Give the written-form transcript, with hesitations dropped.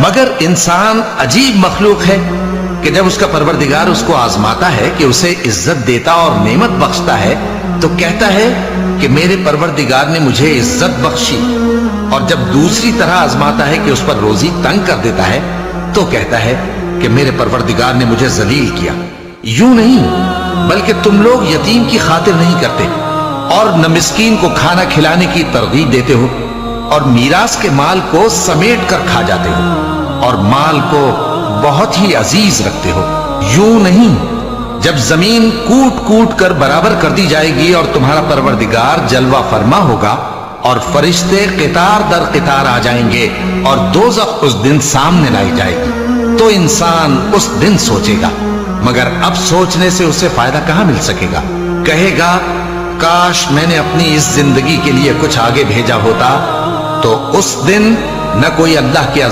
मगर इंसान अजीब मखलूक है कि जब उसका परवरदिगार उसको आजमाता है, कि उसे इज्जत देता और नेमत बख्शता है, तो कहता है कि मेरे परवरदिगार ने मुझे इज्जत बख्शी। और जब दूसरी तरह आजमाता है कि उस पर रोजी तंग कर देता है, तो कहता है कि मेरे परवरदिगार ने मुझे जलील किया। यूं नहीं, बल्कि तुम लोग यतीम की खातिर नहीं करते और न मिस्कीन को खाना खिलाने की तरगीब देते हो, और मीरास के माल को समेट कर खा जाते हो और माल को बहुत ही अजीज रखते हो। यूं नहीं, जब जमीन कूट कूट कर बराबर कर दी जाएगी और तुम्हारा परवरदिगार जलवा फरमा होगा और फरिश्ते कितार दर कितार आ जाएंगे और दोज़ख उस दिन सामने लाई जाएगी, तो इंसान उस दिन सोचेगा, मगर अब सोचने से उसे फायदा कहां मिल सकेगा। कहेगा, काश मैंने अपनी इस जिंदगी के लिए कुछ आगे भेजा होता, तो उस दिन न कोई अल्लाह के